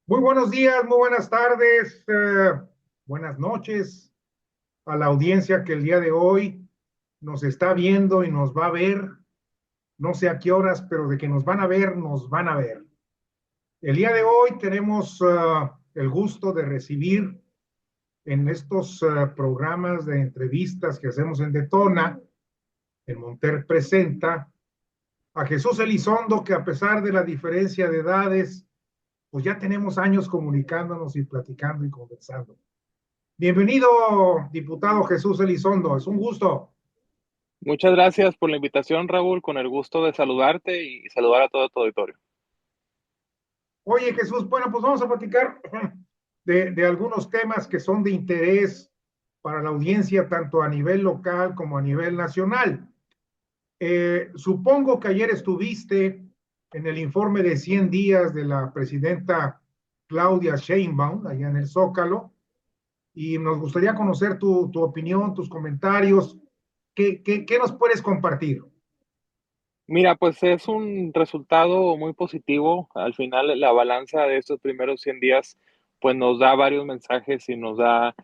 Muy buenos días, muy buenas tardes, buenas noches a la audiencia que el día de hoy nos está viendo y nos va a ver. No sé a qué horas, pero de que nos van a ver, nos van a ver. El día de hoy tenemos el gusto de recibir en estos programas de entrevistas que hacemos en Detona, en Monter Presenta, a Jesús Elizondo, que a pesar de la diferencia de edades, pues ya tenemos años comunicándonos y platicando y conversando. Bienvenido, diputado Jesús Elizondo, es un gusto. Muchas gracias por la invitación, Raúl, con el gusto de saludarte y saludar a todo tu auditorio. Oye, Jesús, bueno, pues vamos a platicar de algunos temas que son de interés para la audiencia, tanto a nivel local como a nivel nacional. Supongo que ayer estuviste en el informe de 100 días de la presidenta Claudia Sheinbaum, allá en el Zócalo, y nos gustaría conocer tu opinión, tus comentarios. ¿Qué nos puedes compartir? Mira, pues es un resultado muy positivo. Al final, la balanza de estos primeros 100 días, pues nos da varios mensajes y nos da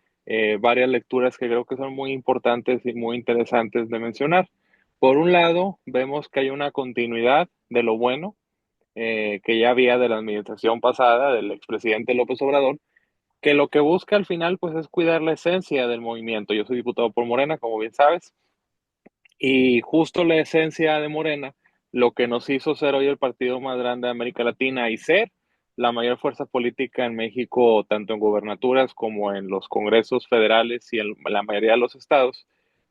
varias lecturas que creo que son muy importantes y muy interesantes de mencionar. Por un lado, vemos que hay una continuidad de lo bueno que ya había de la administración pasada, del expresidente López Obrador, que lo que busca al final pues es cuidar la esencia del movimiento. Yo soy diputado por Morena, como bien sabes, y justo la esencia de Morena, lo que nos hizo ser hoy el partido más grande de América Latina y ser la mayor fuerza política en México, tanto en gobernaturas como en los congresos federales y en la mayoría de los estados,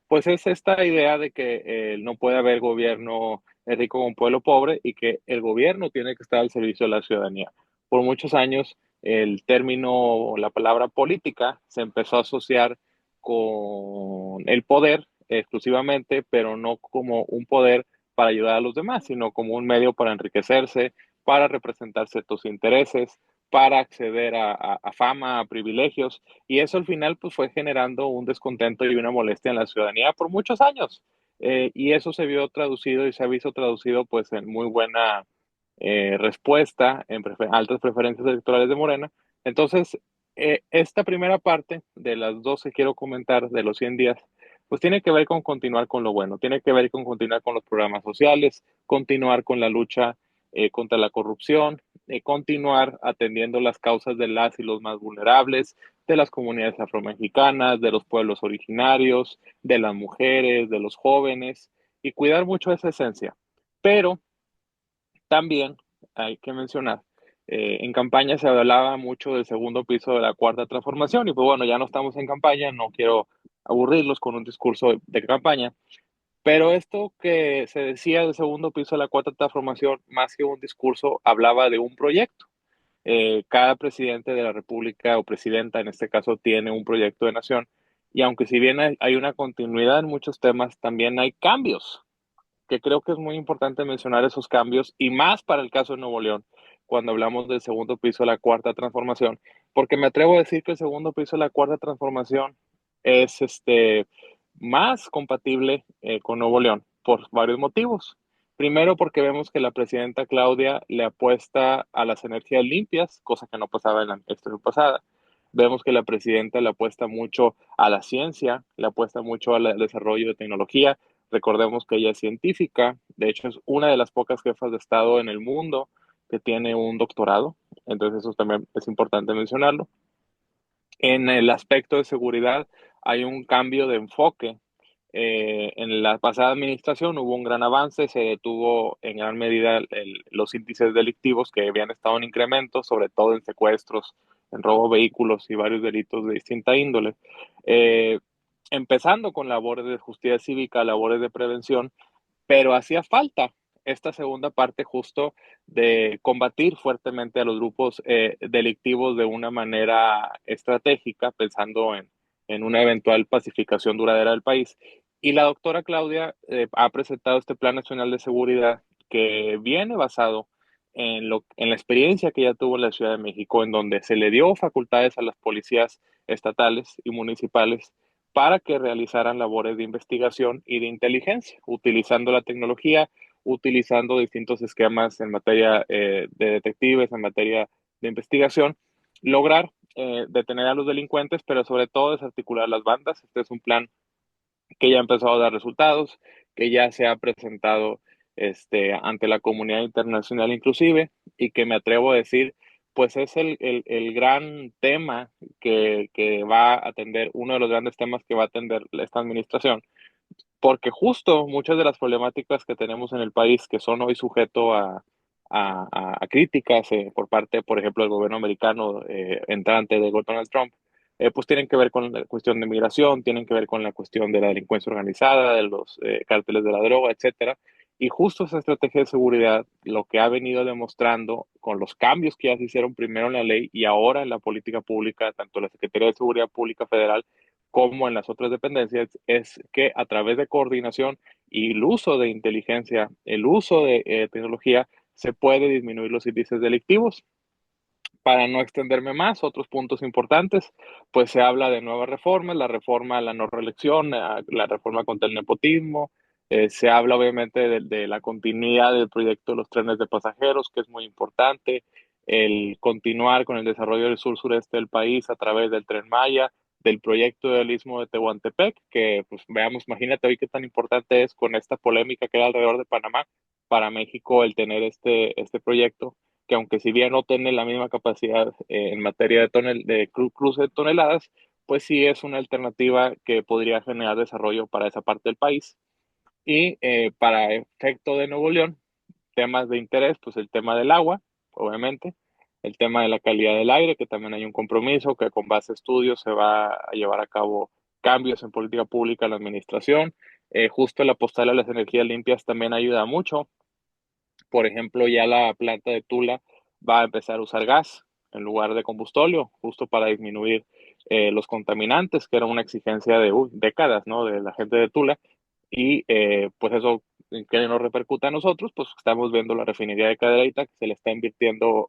pues es esta idea de que no puede haber gobierno rico con pueblo pobre y que el gobierno tiene que estar al servicio de la ciudadanía. Por muchos años, el término, la palabra política se empezó a asociar con el poder exclusivamente, pero no como un poder para ayudar a los demás, sino como un medio para enriquecerse, para representar ciertos intereses, para acceder a fama, a privilegios, y eso al final pues fue generando un descontento y una molestia en la ciudadanía por muchos años. Y eso se vio traducido y se ha visto traducido pues en muy buena respuesta, en altas preferencias electorales de Morena. Entonces, esta primera parte de las dos que quiero comentar de los 100 días, pues tiene que ver con continuar con lo bueno, tiene que ver con continuar con los programas sociales, continuar con la lucha contra la corrupción, continuar atendiendo las causas de las y los más vulnerables, de las comunidades afromexicanas, de los pueblos originarios, de las mujeres, de los jóvenes, y cuidar mucho esa esencia. Pero también hay que mencionar, en campaña se hablaba mucho del segundo piso de la cuarta transformación y pues bueno, ya no estamos en campaña, no quiero aburrirlos con un discurso de campaña, pero esto que se decía del segundo piso de la cuarta transformación, más que un discurso, hablaba de un proyecto. Cada presidente de la República o presidenta, en este caso, tiene un proyecto de nación y aunque si bien hay una continuidad en muchos temas, también hay cambios que creo que es muy importante mencionar esos cambios y más para el caso de Nuevo León, cuando hablamos del segundo piso de la cuarta transformación, porque me atrevo a decir que el segundo piso de la cuarta transformación es más compatible con Nuevo León por varios motivos. Primero, porque vemos que la presidenta Claudia le apuesta a las energías limpias, cosa que no pasaba en la elección pasada. Vemos que la presidenta le apuesta mucho a la ciencia, le apuesta mucho al desarrollo de tecnología. Recordemos que ella es científica, de hecho es una de las pocas jefas de Estado en el mundo que tiene un doctorado, entonces eso también es importante mencionarlo. En el aspecto de seguridad hay un cambio de enfoque. En la pasada administración hubo un gran avance, se detuvo en gran medida los índices delictivos que habían estado en incremento, sobre todo en secuestros, en robo de vehículos y varios delitos de distinta índole. Eh, Empezando con labores de justicia cívica, labores de prevención, pero hacía falta esta segunda parte justo de combatir fuertemente a los grupos delictivos de una manera estratégica, pensando en una eventual pacificación duradera del país. Y la doctora Claudia ha presentado este Plan Nacional de Seguridad que viene basado en la experiencia que ella tuvo en la Ciudad de México, en donde se le dio facultades a las policías estatales y municipales para que realizaran labores de investigación y de inteligencia, utilizando la tecnología, utilizando distintos esquemas en materia de detectives, en materia de investigación, lograr detener a los delincuentes, pero sobre todo desarticular las bandas. Este es un plan que ya ha empezado a dar resultados, que ya se ha presentado ante la comunidad internacional inclusive, y que me atrevo a decir, pues es el gran tema que va a atender, uno de los grandes temas que va a atender esta administración, porque justo muchas de las problemáticas que tenemos en el país, que son hoy sujeto a críticas por parte, por ejemplo, del gobierno americano entrante de Donald Trump, pues tienen que ver con la cuestión de migración, tienen que ver con la cuestión de la delincuencia organizada, de los cárteles de la droga, etcétera. Y justo esa estrategia de seguridad, lo que ha venido demostrando con los cambios que ya se hicieron primero en la ley y ahora en la política pública, tanto la Secretaría de Seguridad Pública Federal como en las otras dependencias, es que a través de coordinación y el uso de inteligencia, el uso de tecnología, se puede disminuir los índices delictivos. Para no extenderme más, otros puntos importantes, pues se habla de nuevas reformas, la reforma a la no reelección, la reforma contra el nepotismo, se habla obviamente de la continuidad del proyecto de los trenes de pasajeros, que es muy importante, el continuar con el desarrollo del sur-sureste del país a través del Tren Maya, del proyecto del Istmo de Tehuantepec, que pues veamos, imagínate hoy qué tan importante es con esta polémica que hay alrededor de Panamá para México el tener este proyecto, que aunque si bien no tiene la misma capacidad en materia de cruce de toneladas, pues sí es una alternativa que podría generar desarrollo para esa parte del país. Y para efecto de Nuevo León, temas de interés, pues el tema del agua, obviamente, el tema de la calidad del aire, que también hay un compromiso que con base a estudios se va a llevar a cabo cambios en política pública en la administración. Justo el apostar a las energías limpias también ayuda mucho. Por ejemplo, ya la planta de Tula va a empezar a usar gas en lugar de combustóleo, justo para disminuir los contaminantes, que era una exigencia de décadas, ¿no? De la gente de Tula. Y pues eso, que nos repercuta a nosotros, pues estamos viendo la refinería de Cadereyta, que se le está invirtiendo,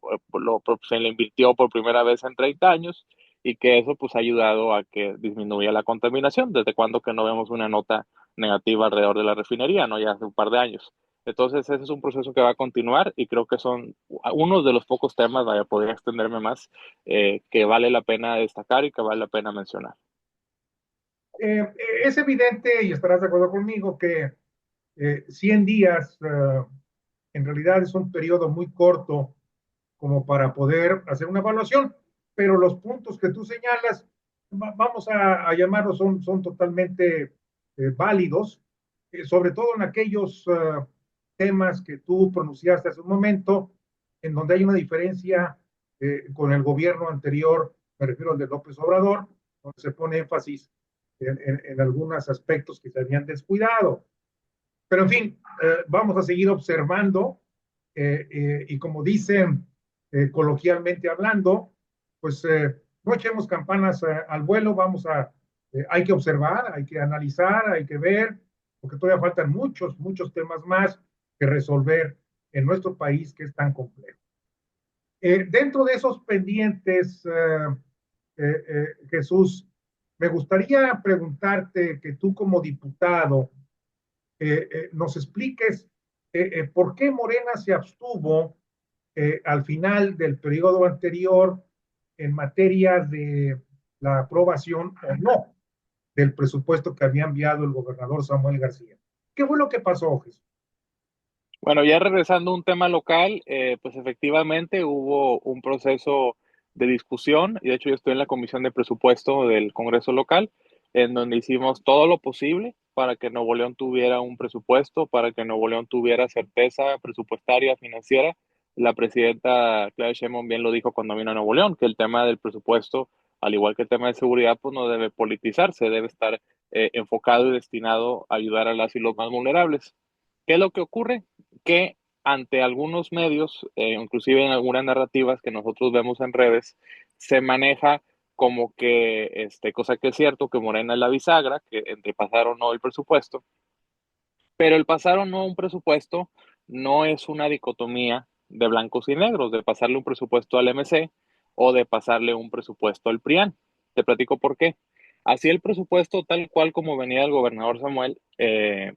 se le invirtió por primera vez en 30 años, y que eso pues ha ayudado a que disminuya la contaminación. ¿Desde cuando que no vemos una nota negativa alrededor de la refinería? ¿No? Ya hace un par de años. Entonces, ese es un proceso que va a continuar y creo que son unos de los pocos temas, vaya, podría extenderme más, que vale la pena destacar y que vale la pena mencionar. Eh, es evidente, y estarás de acuerdo conmigo, que 100 días en realidad es un periodo muy corto como para poder hacer una evaluación, pero los puntos que tú señalas, vamos a llamarlos, son totalmente válidos, sobre todo en aquellos temas que tú pronunciaste hace un momento, en donde hay una diferencia con el gobierno anterior, me refiero al de López Obrador, donde se pone énfasis en algunos aspectos que se habían descuidado. Pero en fin, vamos a seguir observando y como dicen coloquialmente hablando, pues no echemos campanas al vuelo, hay que observar, hay que analizar, hay que ver, porque todavía faltan muchos temas más que resolver en nuestro país que es tan complejo. Dentro de esos pendientes, Jesús, me gustaría preguntarte que tú como diputado, nos expliques por qué Morena se abstuvo al final del periodo anterior en materia de la aprobación o no del presupuesto que había enviado el gobernador Samuel García. ¿Qué fue lo que pasó, Jesús? Bueno, ya regresando a un tema local, pues efectivamente hubo un proceso de discusión, y de hecho yo estoy en la comisión de presupuesto del Congreso local, en donde hicimos todo lo posible para que Nuevo León tuviera un presupuesto, para que Nuevo León tuviera certeza presupuestaria, financiera. La presidenta Claudia Sheinbaum bien lo dijo cuando vino a Nuevo León, que el tema del presupuesto, al igual que el tema de seguridad, pues no debe politizarse, debe estar enfocado y destinado a ayudar a las y los más vulnerables. ¿Qué es lo que ocurre? Que ante algunos medios, inclusive en algunas narrativas que nosotros vemos en redes, se maneja como que, cosa que es cierto, que Morena es la bisagra, que entre pasar o no el presupuesto, pero el pasar o no un presupuesto no es una dicotomía de blancos y negros, de pasarle un presupuesto al MC o de pasarle un presupuesto al PRIAN. Te platico por qué. Así el presupuesto tal cual como venía el gobernador Samuel,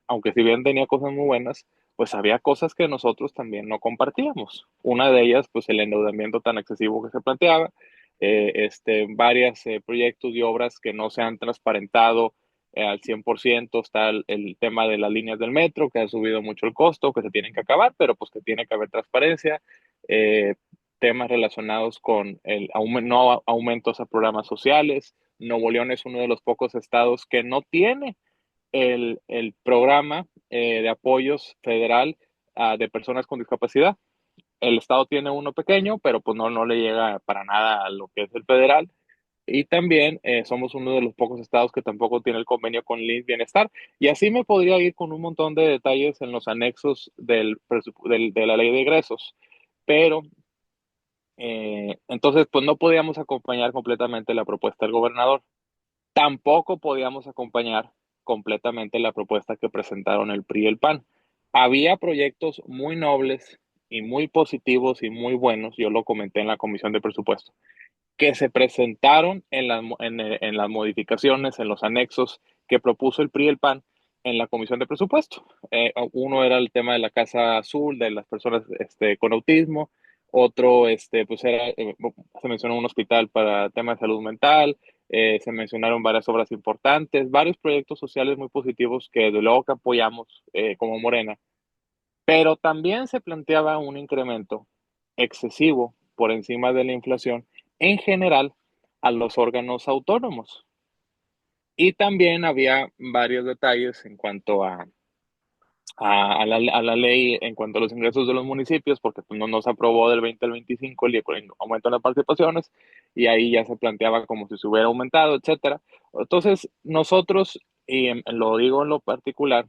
aunque si bien tenía cosas muy buenas, pues había cosas que nosotros también no compartíamos. Una de ellas, pues el endeudamiento tan excesivo que se planteaba, varios proyectos y obras que no se han transparentado al 100%. Está el tema de las líneas del metro, que ha subido mucho el costo, que se tienen que acabar, pero pues que tiene que haber transparencia. Eh, Temas relacionados con no aumentos a programas sociales. Nuevo León es uno de los pocos estados que no tiene el programa de apoyos federal de personas con discapacidad. El estado tiene uno pequeño, pero pues no le llega para nada a lo que es el federal. Y también somos uno de los pocos estados que tampoco tiene el convenio con el Bienestar. Y así me podría ir con un montón de detalles en los anexos de la ley de egresos. Pero entonces, pues no podíamos acompañar completamente la propuesta del gobernador. Tampoco podíamos acompañar completamente la propuesta que presentaron el PRI y el PAN. Había proyectos muy nobles y muy positivos y muy buenos, yo lo comenté en la comisión de presupuesto, que se presentaron en las modificaciones, en los anexos que propuso el PRI y el PAN en la comisión de presupuesto. Uno era el tema de la Casa Azul, de las personas con autismo. Otro, pues se mencionó un hospital para temas de salud mental. Se mencionaron varias obras importantes, varios proyectos sociales muy positivos que de luego que apoyamos como Morena, pero también se planteaba un incremento excesivo por encima de la inflación en general a los órganos autónomos. Y también había varios detalles en cuanto a la ley, en cuanto a los ingresos de los municipios, porque pues, no nos aprobó del 20 al 25 el aumento de las participaciones, y ahí ya se planteaba como si se hubiera aumentado, etcétera. Entonces, nosotros, y lo digo en lo particular,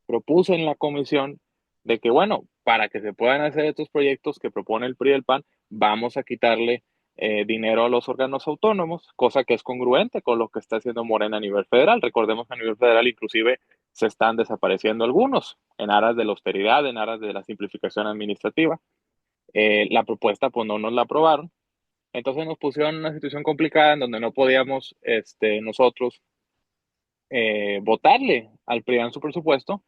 propuse en la comisión de que, bueno, para que se puedan hacer estos proyectos que propone el PRI y el PAN, vamos a quitarle dinero a los órganos autónomos, cosa que es congruente con lo que está haciendo Morena a nivel federal. Recordemos que a nivel federal inclusive se están desapareciendo algunos en aras de la austeridad, en aras de la simplificación administrativa. La propuesta pues no nos la aprobaron. Entonces nos pusieron en una situación complicada en donde no podíamos nosotros votarle al PRI en su presupuesto,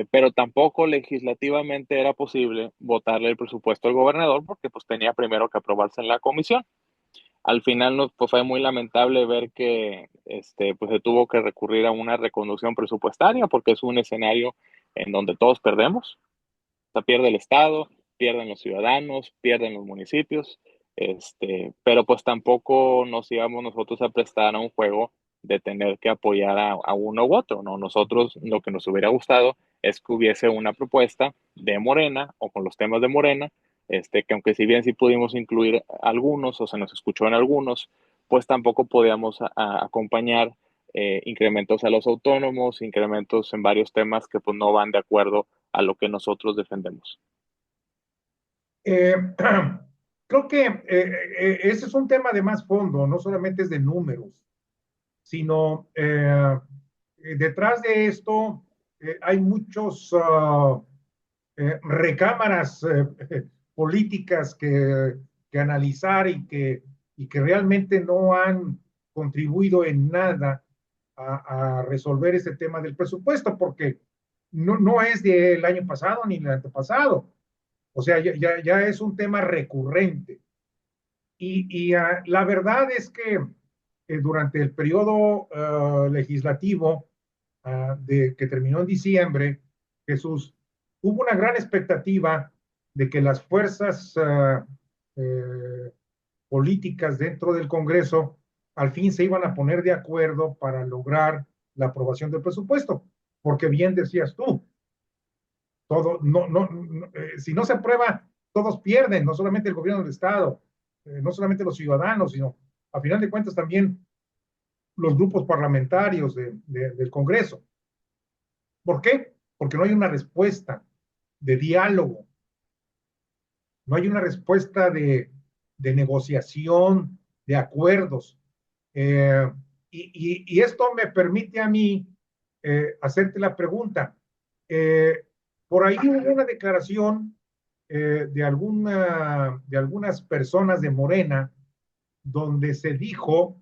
pero tampoco legislativamente era posible votarle el presupuesto al gobernador porque pues tenía primero que aprobarse en la comisión. Al final pues, fue muy lamentable ver que pues, se tuvo que recurrir a una reconducción presupuestaria porque es un escenario en donde todos perdemos. O sea, pierde el Estado, pierden los ciudadanos, pierden los municipios, pero pues tampoco nos íbamos nosotros a prestar a un juego de tener que apoyar a uno u otro, ¿no? Nosotros lo que nos hubiera gustado es que hubiese una propuesta de Morena o con los temas de Morena, que aunque si bien sí pudimos incluir algunos o se nos escuchó en algunos, pues tampoco podíamos acompañar incrementos a los autónomos, incrementos en varios temas que pues no van de acuerdo a lo que nosotros defendemos. Eh, Creo que ese es un tema de más fondo, no solamente es de números, sino detrás de esto hay muchos recámaras políticas que analizar y que realmente no han contribuido en nada a resolver ese tema del presupuesto, porque no es del año pasado ni del antepasado. O sea, ya es un tema recurrente. La verdad es que durante el periodo legislativo que terminó en diciembre, Jesús, hubo una gran expectativa de que las fuerzas eh, políticas dentro del Congreso al fin se iban a poner de acuerdo para lograr la aprobación del presupuesto, porque bien decías tú, todo, si no se aprueba, todos pierden, no solamente el gobierno del Estado, no solamente los ciudadanos, sino a final de cuentas también los grupos parlamentarios del Congreso. ¿Por qué? Porque no hay una respuesta de diálogo, no hay una respuesta de negociación, de acuerdos. Eh, y esto me permite a mí hacerte la pregunta. Eh, por ahí hubo una declaración de algunas personas de Morena donde se dijo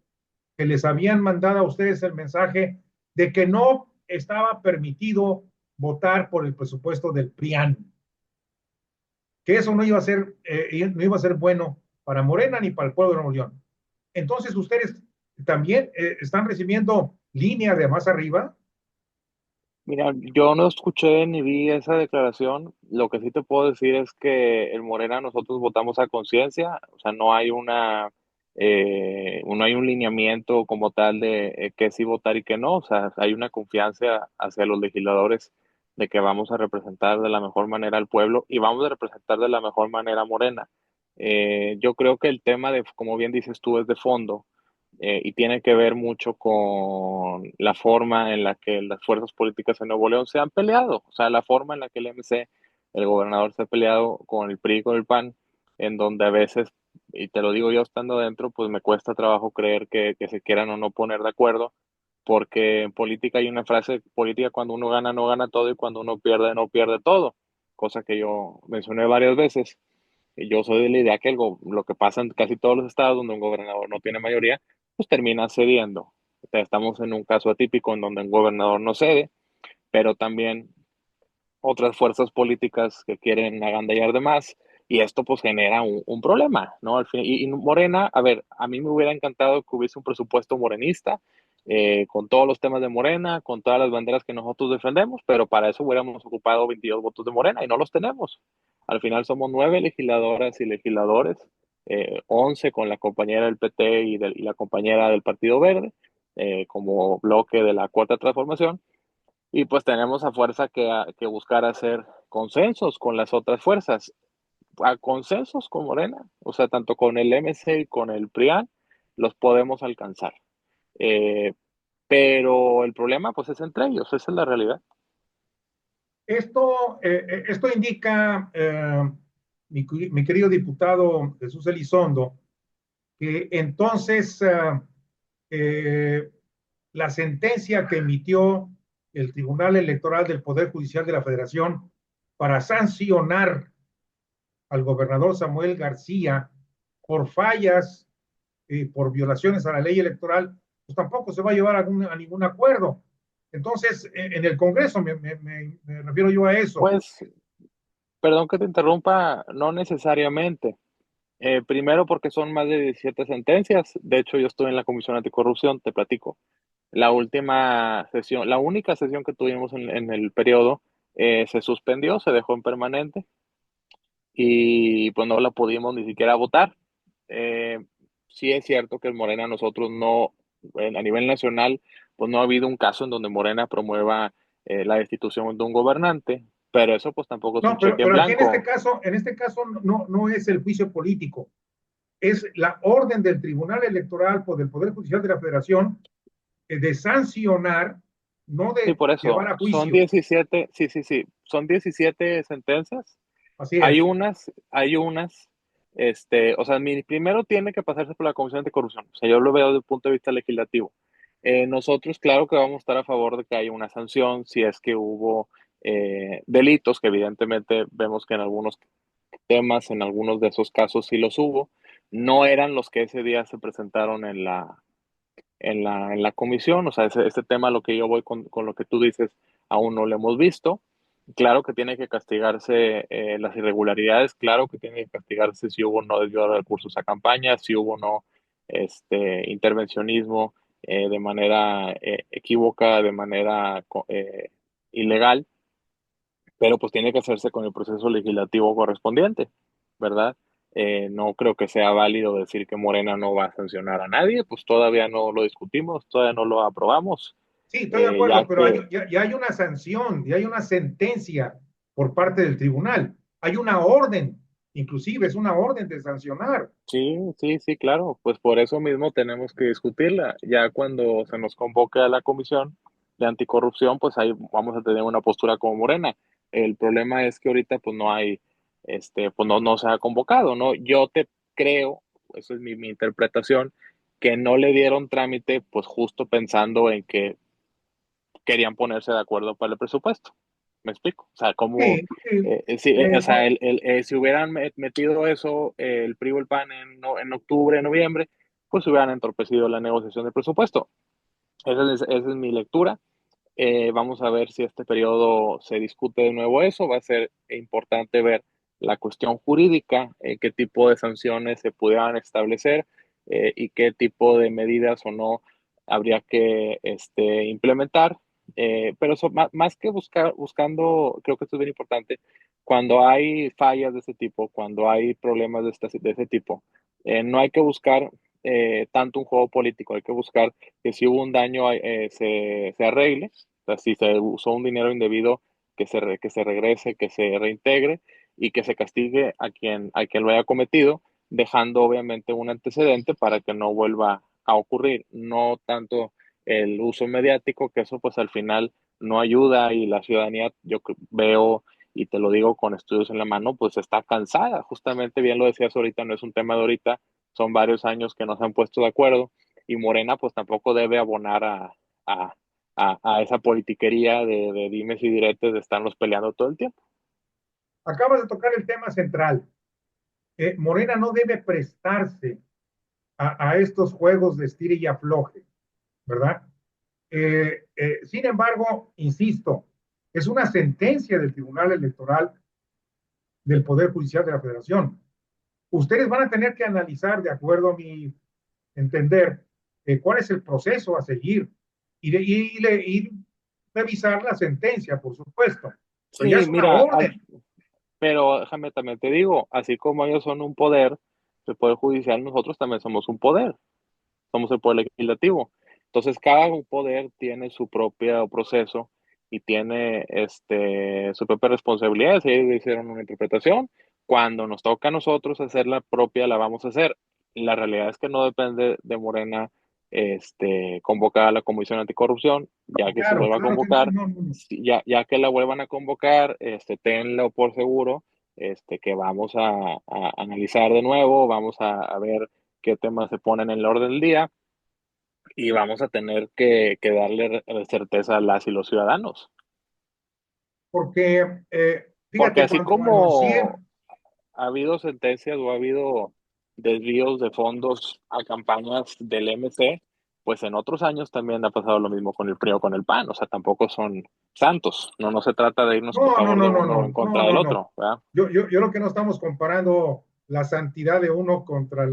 que les habían mandado a ustedes el mensaje de que no estaba permitido votar por el presupuesto del PRIAN, que eso no iba a ser, no iba a ser bueno para Morena ni para el pueblo de Nuevo León. Entonces, ustedes también están recibiendo línea de más arriba. Mira, yo no escuché ni vi esa declaración. Lo que sí te puedo decir es que en Morena nosotros votamos a conciencia, o sea, no hay un lineamiento como tal de qué sí votar y qué no. O sea, hay una confianza hacia los legisladores de que vamos a representar de la mejor manera al pueblo y vamos a representar de la mejor manera a Morena. Yo creo que el tema de, como bien dices tú, es de fondo y tiene que ver mucho con la forma en la que las fuerzas políticas en Nuevo León se han peleado, o sea, la forma en la que el MC, el gobernador, se ha peleado con el PRI y con el PAN, en donde a veces, y te lo digo yo estando dentro, pues me cuesta trabajo creer que se quieran o no poner de acuerdo, porque en política hay una frase política: cuando uno gana, no gana todo, y cuando uno pierde, no pierde todo, cosa que yo mencioné varias veces. Y yo soy de la idea que lo que pasa en casi todos los estados donde un gobernador no tiene mayoría, pues termina cediendo. O sea, estamos en un caso atípico en donde un gobernador no cede, pero también otras fuerzas políticas que quieren agandallar de más, y esto pues genera un problema, ¿no? Al fin, y Morena, a ver, a mí me hubiera encantado que hubiese un presupuesto morenista, con todos los temas de Morena, con todas las banderas que nosotros defendemos, pero para eso hubiéramos ocupado 22 votos de Morena y no los tenemos. Al final somos 9 legisladoras y legisladores, 11 con la compañera del PT y la compañera del Partido Verde, como bloque de la Cuarta Transformación, y pues tenemos a fuerza que buscar hacer consensos con las otras fuerzas, a consensos con Morena, o sea, tanto con el MC y con el PRIAN, los podemos alcanzar. Eh, pero el problema pues es entre ellos, esa es la realidad. Esto indica, mi querido diputado Jesús Elizondo, que entonces eh, la sentencia que emitió el Tribunal Electoral del Poder Judicial de la Federación para sancionar al gobernador Samuel García por fallas, por violaciones a la ley electoral, pues tampoco se va a llevar a ningún acuerdo. Entonces, en el Congreso me refiero yo a eso. Pues, perdón que te interrumpa, no necesariamente. Primero porque son más de 17 sentencias. De hecho, yo estoy en la Comisión Anticorrupción, te platico. La última sesión, la única sesión que tuvimos en el periodo, se suspendió, se dejó en permanente y pues no la pudimos ni siquiera votar. Eh, sí es cierto que en Morena nosotros no, a nivel nacional, pues no ha habido un caso en donde Morena promueva la destitución de un gobernante, pero eso pues tampoco es un No, cheque en pero aquí blanco. en este caso no es el juicio político, es la orden del Tribunal Electoral por el Poder Judicial de la Federación de sancionar, no Sí, de por llevar eso, a son juicio. 17, sí, sí, sí, son 17 sentencias. Así es. Hay unas, o sea, primero tiene que pasarse por la Comisión de Corrupción. O sea, yo lo veo desde el punto de vista legislativo. Nosotros, claro que vamos a estar a favor de que haya una sanción si es que hubo delitos, que evidentemente vemos que en algunos temas, en algunos de esos casos sí los hubo. No eran los que ese día se presentaron en la comisión. O sea, este tema, lo que yo voy con lo que tú dices, aún no lo hemos visto. Claro que tiene que castigarse las irregularidades, claro que tiene que castigarse si hubo no desvío de recursos a campañas, si hubo no intervencionismo de manera equívoca, de manera ilegal, pero pues tiene que hacerse con el proceso legislativo correspondiente, ¿verdad? No creo que sea válido decir que Morena no va a sancionar a nadie, pues todavía no lo discutimos, todavía no lo aprobamos, Sí, estoy de ya acuerdo, pero que ya hay una sanción, ya hay una sentencia por parte del tribunal. Hay una orden, inclusive es una orden de sancionar. sí, sí, sí, claro, pues por eso mismo tenemos que discutirla. Ya cuando se nos convoque a la comisión de anticorrupción, pues ahí vamos a tener una postura como Morena. El problema es que ahorita pues no hay, pues no se ha convocado, ¿no? Yo te creo, eso es mi interpretación, que no le dieron trámite pues justo pensando en que querían ponerse de acuerdo para el presupuesto. ¿Me explico? O sea, como, Sí, sí, sí, o sea, no, si hubieran metido eso, el PRI o el PAN en octubre, noviembre, pues hubieran entorpecido la negociación del presupuesto. Esa es mi lectura. Vamos a ver si este periodo se discute de nuevo eso. Va a ser importante ver la cuestión jurídica, qué tipo de sanciones se pudieran establecer y qué tipo de medidas o no habría que implementar. Pero eso, más que buscando, creo que esto es bien importante, cuando hay fallas de este tipo, cuando hay problemas de ese tipo, no hay que buscar tanto un juego político, hay que buscar que si hubo un daño se arregle, o sea, si se usó un dinero indebido, que se regrese, que se reintegre y que se castigue a quien lo haya cometido, dejando obviamente un antecedente para que no vuelva a ocurrir, no tanto el uso mediático, que eso pues al final no ayuda y la ciudadanía, veo y te lo digo con estudios en la mano, pues está cansada, justamente bien lo decías ahorita, no es un tema de ahorita, son varios años que no se han puesto de acuerdo y Morena pues tampoco debe abonar a, a esa politiquería de dimes y diretes de estarnos peleando todo el tiempo. Acabas de tocar el tema central. Morena no debe prestarse a estos juegos de estire y afloje, ¿verdad? Sin embargo, insisto, es una sentencia del Tribunal Electoral del Poder Judicial de la Federación. Ustedes van a tener que analizar, de acuerdo a mi entender, cuál es el proceso a seguir y revisar la sentencia, por supuesto. Pero ya Sí, es una mira, orden. pero déjame también te digo, así como ellos son un poder, el Poder Judicial, nosotros también somos un poder, somos el Poder Legislativo. Entonces, cada poder tiene su propio proceso y tiene su propia responsabilidad. Si ellos hicieron una interpretación, cuando nos toca a nosotros hacer la propia, la vamos a hacer. La realidad es que no depende de Morena convocar a la Comisión Anticorrupción, ya que se Claro, vuelva a claro que no, convocar, no, no. ya que la vuelvan a convocar, tenlo por seguro, que vamos a analizar de nuevo, vamos a ver qué temas se ponen en el orden del día y vamos a tener que darle certeza a las y los ciudadanos. Porque, Porque fíjate, así cuando anuncié, como ha habido sentencias o ha habido desvíos de fondos a campañas del MC, pues en otros años también ha pasado lo mismo con el PRI o con el PAN. O sea, tampoco son santos. No se trata de irnos a no, no, favor de no, no, uno o en no, no, contra del no, no. otro, ¿verdad? Yo lo que no estamos comparando la santidad de uno contra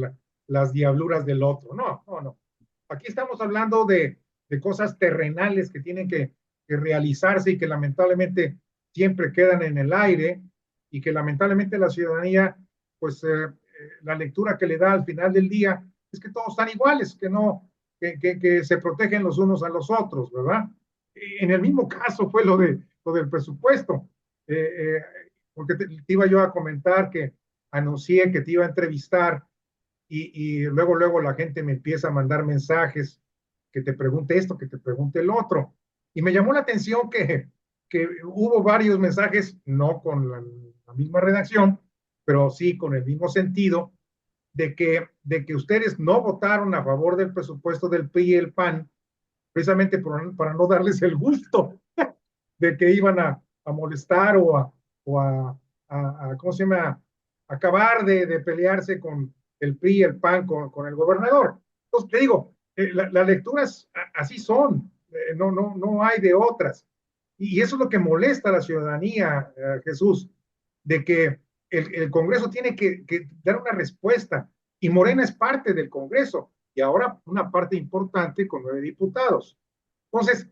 las diabluras del otro. No, no, no. Aquí estamos hablando de cosas terrenales que tienen que realizarse y que lamentablemente siempre quedan en el aire y que lamentablemente la ciudadanía, pues la lectura que le da al final del día es que todos están iguales, que no, que se protegen los unos a los otros, ¿verdad? En el mismo caso fue lo del presupuesto. Porque te iba yo a comentar que anuncié que te iba a entrevistar y luego la gente me empieza a mandar mensajes que te pregunte esto, que te pregunte el otro. Y me llamó la atención que hubo varios mensajes, no con la misma redacción, pero sí con el mismo sentido, de que ustedes no votaron a favor del presupuesto del PRI y el PAN, precisamente para no darles el gusto de que iban a molestar o a, ¿cómo se llama? Acabar de pelearse con el PRI y el PAN, con el gobernador. Entonces, te digo, las lecturas así son, no hay de otras. Y eso es lo que molesta a la ciudadanía, Jesús, de que el Congreso tiene que dar una respuesta y Morena es parte del Congreso y ahora una parte importante con 9 diputados. Entonces,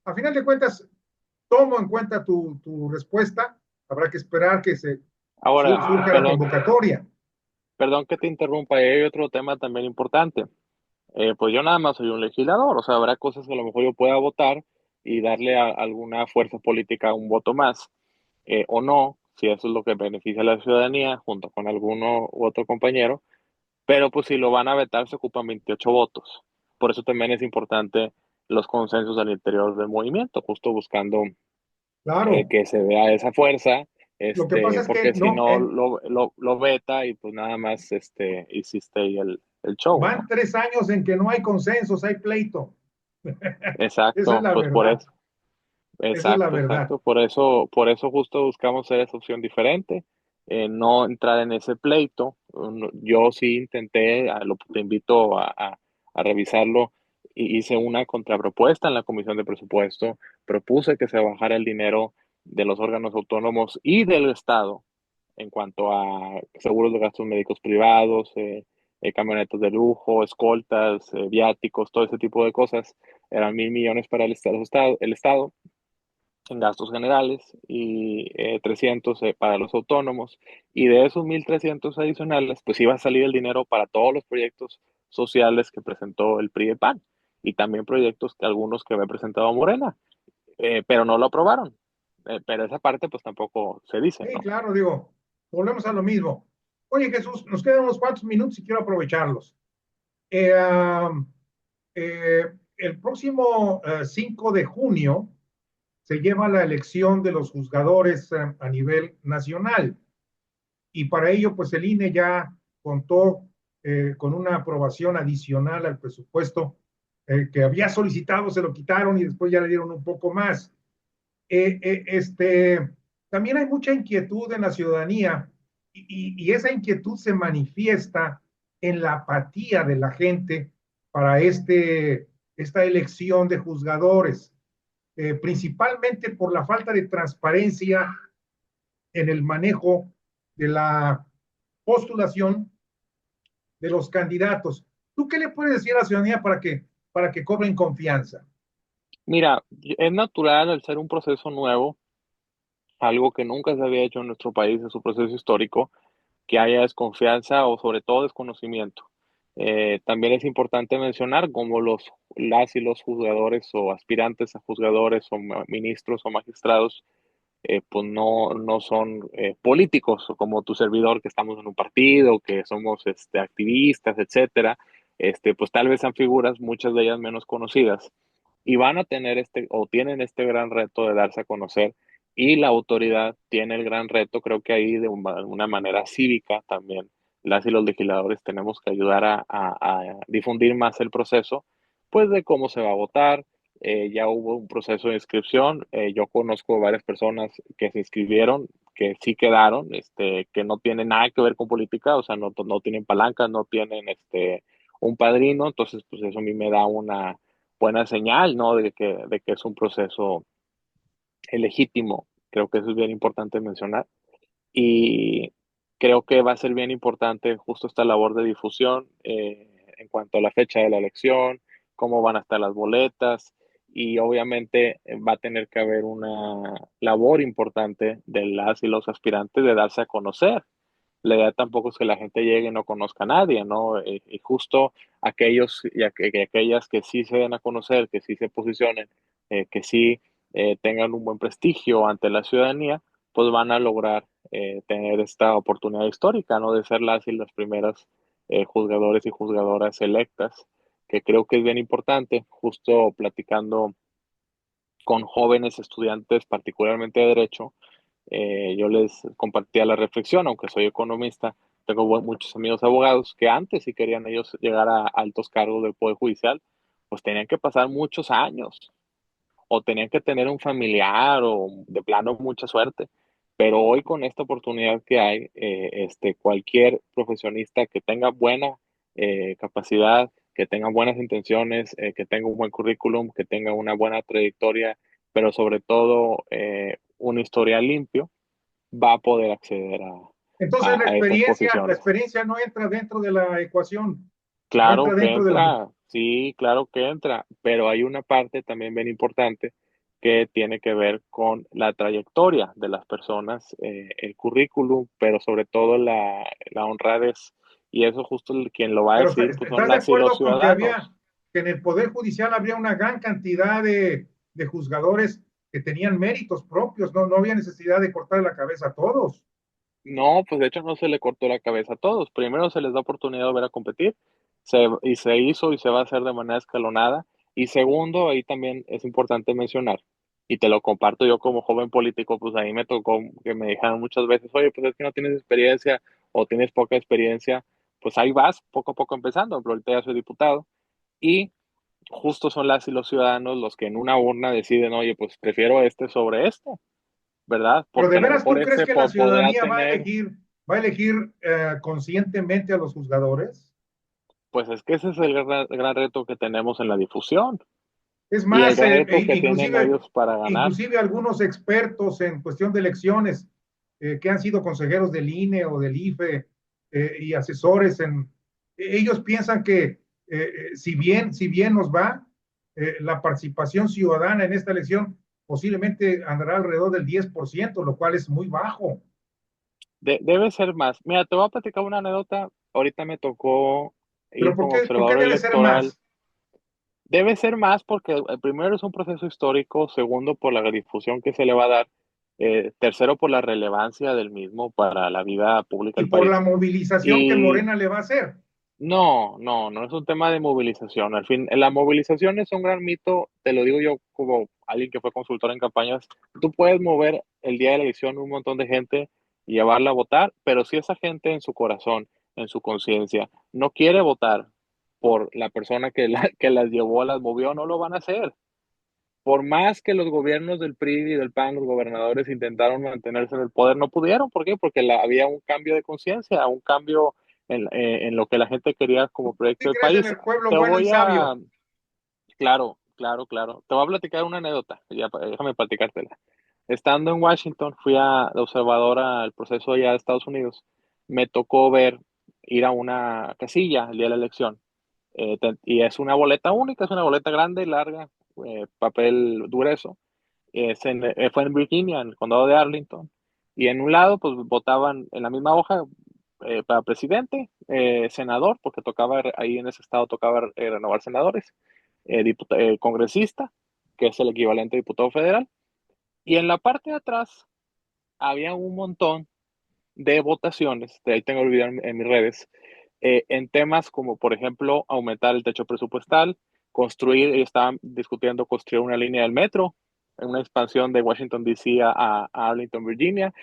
a final de cuentas, tomo en cuenta tu respuesta. Habrá que esperar que Ahora, surja la convocatoria. perdón que te interrumpa, hay otro tema también importante. Pues yo nada más soy un legislador, o sea, habrá cosas que a lo mejor yo pueda votar y darle a alguna fuerza política un voto más, o no, si eso es lo que beneficia a la ciudadanía, junto con alguno u otro compañero, pero pues si lo van a vetar se ocupan 28 votos. Por eso también es importante los consensos al interior del movimiento, justo buscando Claro. que se vea esa fuerza, Lo que pasa es que porque si no, no lo veta y pues nada más hiciste ahí el show, van ¿no? 3 años en que no hay consensos, hay pleito. Esa es Exacto, la pues por verdad. eso. Esa es la Exacto, verdad. exacto. Por eso justo buscamos hacer esa opción diferente, no entrar en ese pleito. Yo sí intenté, te invito a revisarlo, hice una contrapropuesta en la Comisión de Presupuesto, propuse que se bajara el dinero de los órganos autónomos y del Estado en cuanto a seguros de gastos médicos privados, camionetas de lujo, escoltas, viáticos, todo ese tipo de cosas. Eran 1,000 millones para el Estado en gastos generales y 300 para los autónomos. Y de esos 1,300 adicionales, pues iba a salir el dinero para todos los proyectos sociales que presentó el PRI y el PAN. Y también proyectos que algunos que había presentado Morena, pero no lo aprobaron. Pero esa parte pues tampoco se dice, Sí, ¿no? claro, digo, volvemos a lo mismo. Oye, Jesús, nos quedan unos cuantos minutos y quiero aprovecharlos. Eh, um, el próximo 5 de junio se lleva la elección de los juzgadores a nivel nacional y para ello, pues el INE ya contó con una aprobación adicional al presupuesto que había solicitado, se lo quitaron y después ya le dieron un poco más. eh, eh, este, También hay mucha inquietud en la ciudadanía y esa inquietud se manifiesta en la apatía de la gente para esta elección de juzgadores, principalmente por la falta de transparencia en el manejo de la postulación de los candidatos. ¿Tú qué le puedes decir a la ciudadanía para que cobren confianza? Mira, es natural al ser un proceso nuevo, algo que nunca se había hecho en nuestro país, es un proceso histórico, que haya desconfianza o sobre todo desconocimiento. También es importante mencionar cómo las y los juzgadores o aspirantes a juzgadores o ministros o magistrados pues no son políticos o como tu servidor que estamos en un partido, que somos activistas, etcétera. Pues tal vez sean figuras, muchas de ellas menos conocidas, y van a tener o tienen este gran reto de darse a conocer, y la autoridad tiene el gran reto, creo que ahí de una manera cívica también, las y los legisladores tenemos que ayudar a difundir más el proceso, pues de cómo se va a votar. Ya hubo un proceso de inscripción, yo conozco varias personas que se inscribieron, que sí quedaron, que no tienen nada que ver con política, o sea, no tienen palancas, no tienen un padrino, entonces pues eso a mí me da una buena señal, ¿no? De que es un proceso legítimo. Creo que eso es bien importante mencionar. Y creo que va a ser bien importante justo esta labor de difusión en cuanto a la fecha de la elección, cómo van a estar las boletas y obviamente va a tener que haber una labor importante de las y los aspirantes de darse a conocer. La idea tampoco es que la gente llegue y no conozca a nadie, ¿no? Y justo aquellos y aquellas que sí se den a conocer, que sí se posicionen, que sí tengan un buen prestigio ante la ciudadanía, pues van a lograr tener esta oportunidad histórica, ¿no? De ser las y las primeras juzgadores y juzgadoras electas, que creo que es bien importante, justo platicando con jóvenes estudiantes, particularmente de derecho, yo les compartía la reflexión, aunque soy economista, tengo muchos amigos abogados que antes, si querían ellos llegar a altos cargos del Poder Judicial, pues tenían que pasar muchos años o tenían que tener un familiar o de plano mucha suerte. Pero hoy con esta oportunidad que hay, cualquier profesionista que tenga buena capacidad, que tenga buenas intenciones, que tenga un buen currículum, que tenga una buena trayectoria, pero sobre todo un historial limpio, va a poder acceder Entonces a estas la posiciones. experiencia no entra dentro de la ecuación, no Claro entra que dentro de la... entra, sí, claro que entra, pero hay una parte también bien importante que tiene que ver con la trayectoria de las personas, el currículum, pero sobre todo la honradez. Y eso justo quien lo va a Pero decir, pues son ¿estás de las y los acuerdo con ciudadanos. que en el Poder Judicial habría una gran cantidad de juzgadores que tenían méritos propios, no había necesidad de cortar la cabeza a todos? No, pues de hecho no se le cortó la cabeza a todos. Primero se les da oportunidad de volver a competir, y se hizo y se va a hacer de manera escalonada. Y segundo, ahí también es importante mencionar, y te lo comparto yo como joven político, pues ahí me tocó que me dijeran muchas veces, oye, pues es que no tienes experiencia o tienes poca experiencia, pues ahí vas poco a poco empezando, pero ahorita ya soy diputado. Y justo son las y los ciudadanos los que en una urna deciden, oye, pues prefiero sobre ¿verdad? Pero Porque de a lo veras, ¿tú mejor crees que la podrá ciudadanía tener. va a elegir conscientemente a los juzgadores? Pues es que ese es el gran reto que tenemos en la difusión Es y el más, gran reto que tienen ellos para ganar. inclusive algunos expertos en cuestión de elecciones que han sido consejeros del INE o del IFE y asesores ellos piensan que si bien nos va, la participación ciudadana en esta elección posiblemente andará alrededor del 10%, lo cual es muy bajo. Debe ser más. Mira, te voy a platicar una anécdota. Ahorita me tocó Pero ir como por qué observador debe ser electoral. más? Debe ser más porque primero es un proceso histórico, segundo por la difusión que se le va a dar, tercero por la relevancia del mismo para la vida pública Y del por la país. movilización que Y Morena le va a hacer. no es un tema de movilización. Al fin, la movilización es un gran mito, te lo digo yo como alguien que fue consultor en campañas. Tú puedes mover el día de la elección un montón de gente y llevarla a votar, pero si esa gente en su corazón, en su conciencia, no quiere votar por la persona que las llevó, las movió, no lo van a hacer. Por más que los gobiernos del PRI y del PAN, los gobernadores intentaron mantenerse en el poder, no pudieron. ¿Por qué? Porque había un cambio de conciencia, un cambio en lo que la gente quería como proyecto ¿Sí del crees en país. el pueblo Te bueno y voy a, sabio? claro. Te voy a platicar una anécdota, ya, déjame platicártela. Estando en Washington, fui de observador al proceso allá de Estados Unidos. Me tocó ir a una casilla el día de la elección. Y es una boleta única, es una boleta grande, larga, papel grueso. Fue en Virginia, en el condado de Arlington. Y en un lado, pues votaban en la misma hoja para presidente, senador, porque tocaba, ahí en ese estado tocaba renovar senadores, congresista, que es el equivalente a diputado federal. Y en la parte de atrás había un montón de votaciones, de ahí tengo el video en mis redes, en temas como, por ejemplo, aumentar el techo presupuestal, construir, estaban discutiendo construir una línea del metro, una expansión de Washington, D.C. A Arlington, Virginia.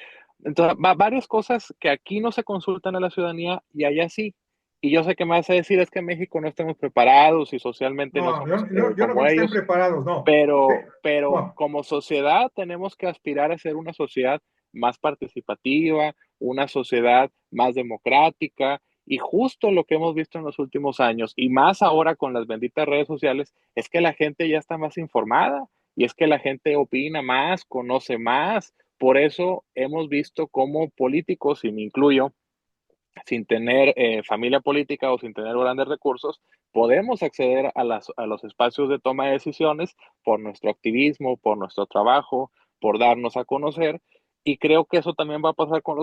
Entonces, varias cosas que aquí no se consultan a la ciudadanía y allá sí. Y yo sé que me vas a decir es que en México no estamos preparados y socialmente no No, somos yo no creo como que estén ellos, preparados, no. pero No. como sociedad tenemos que aspirar a ser una sociedad más participativa, una sociedad más democrática, y justo lo que hemos visto en los últimos años, y más ahora con las benditas redes sociales, es que la gente ya está más informada, y es que la gente opina más, conoce más. Por eso hemos visto cómo políticos, y me incluyo, sin tener familia política o sin tener grandes recursos, podemos acceder a los espacios de toma de decisiones por nuestro activismo, por nuestro trabajo, por darnos a conocer. Y creo que eso también va a pasar con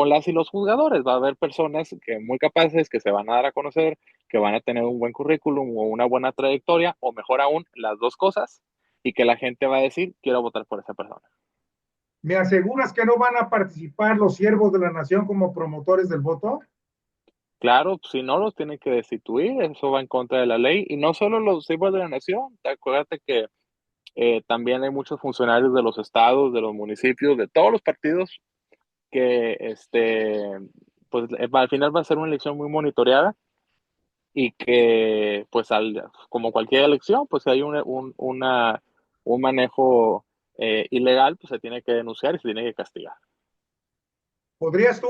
las y los juzgadores. Va a haber personas que muy capaces, que se van a dar a conocer, que van a tener un buen currículum o una buena trayectoria, o mejor aún, las dos cosas, y que la gente va a decir, quiero votar por esa persona. ¿Me aseguras que no van a participar los siervos de la nación como promotores del voto? Claro, si no los tienen que destituir, eso va en contra de la ley. Y no solo los siervos de la nación, acuérdate que también hay muchos funcionarios de los estados, de los municipios, de todos los partidos, que pues al final va a ser una elección muy monitoreada y que pues como cualquier elección, pues si hay un manejo ilegal, pues se tiene que denunciar y se tiene que castigar. ¿Podrías tú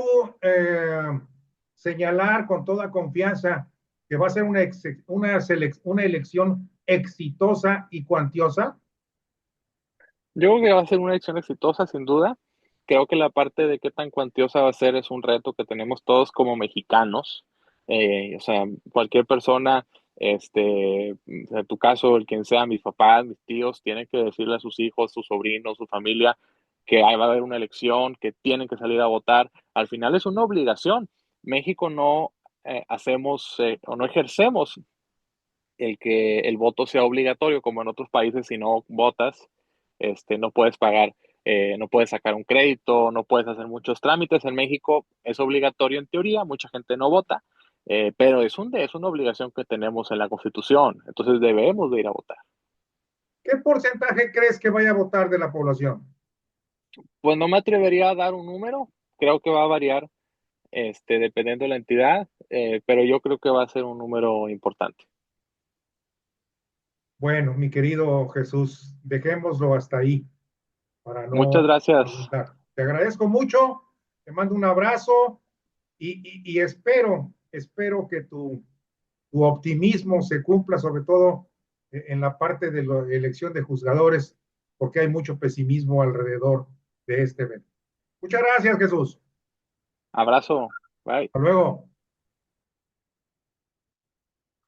señalar con toda confianza que va a ser una elección exitosa y cuantiosa? Yo creo que va a ser una elección exitosa, sin duda. Creo que la parte de qué tan cuantiosa va a ser es un reto que tenemos todos como mexicanos. O sea, cualquier persona, en tu caso, el quien sea, mis papás, mis tíos, tienen que decirle a sus hijos, sus sobrinos, su familia, que ahí va a haber una elección, que tienen que salir a votar. Al final es una obligación. México no hacemos o no ejercemos el que el voto sea obligatorio, como en otros países, si no votas, no puedes pagar, no puedes sacar un crédito, no puedes hacer muchos trámites. En México es obligatorio en teoría, mucha gente no vota, pero es una obligación que tenemos en la Constitución, entonces debemos de ir a votar. ¿Qué porcentaje crees que vaya a votar de la población? Pues no me atrevería a dar un número, creo que va a variar, dependiendo de la entidad, pero yo creo que va a ser un número importante. Bueno, mi querido Jesús, dejémoslo hasta ahí para Muchas no gracias. abundar. Te agradezco mucho, te mando un abrazo y espero que tu tu optimismo se cumpla, sobre todo en la parte de la elección de juzgadores, porque hay mucho pesimismo alrededor de este evento. Muchas gracias, Jesús. Abrazo. Bye. Hasta luego.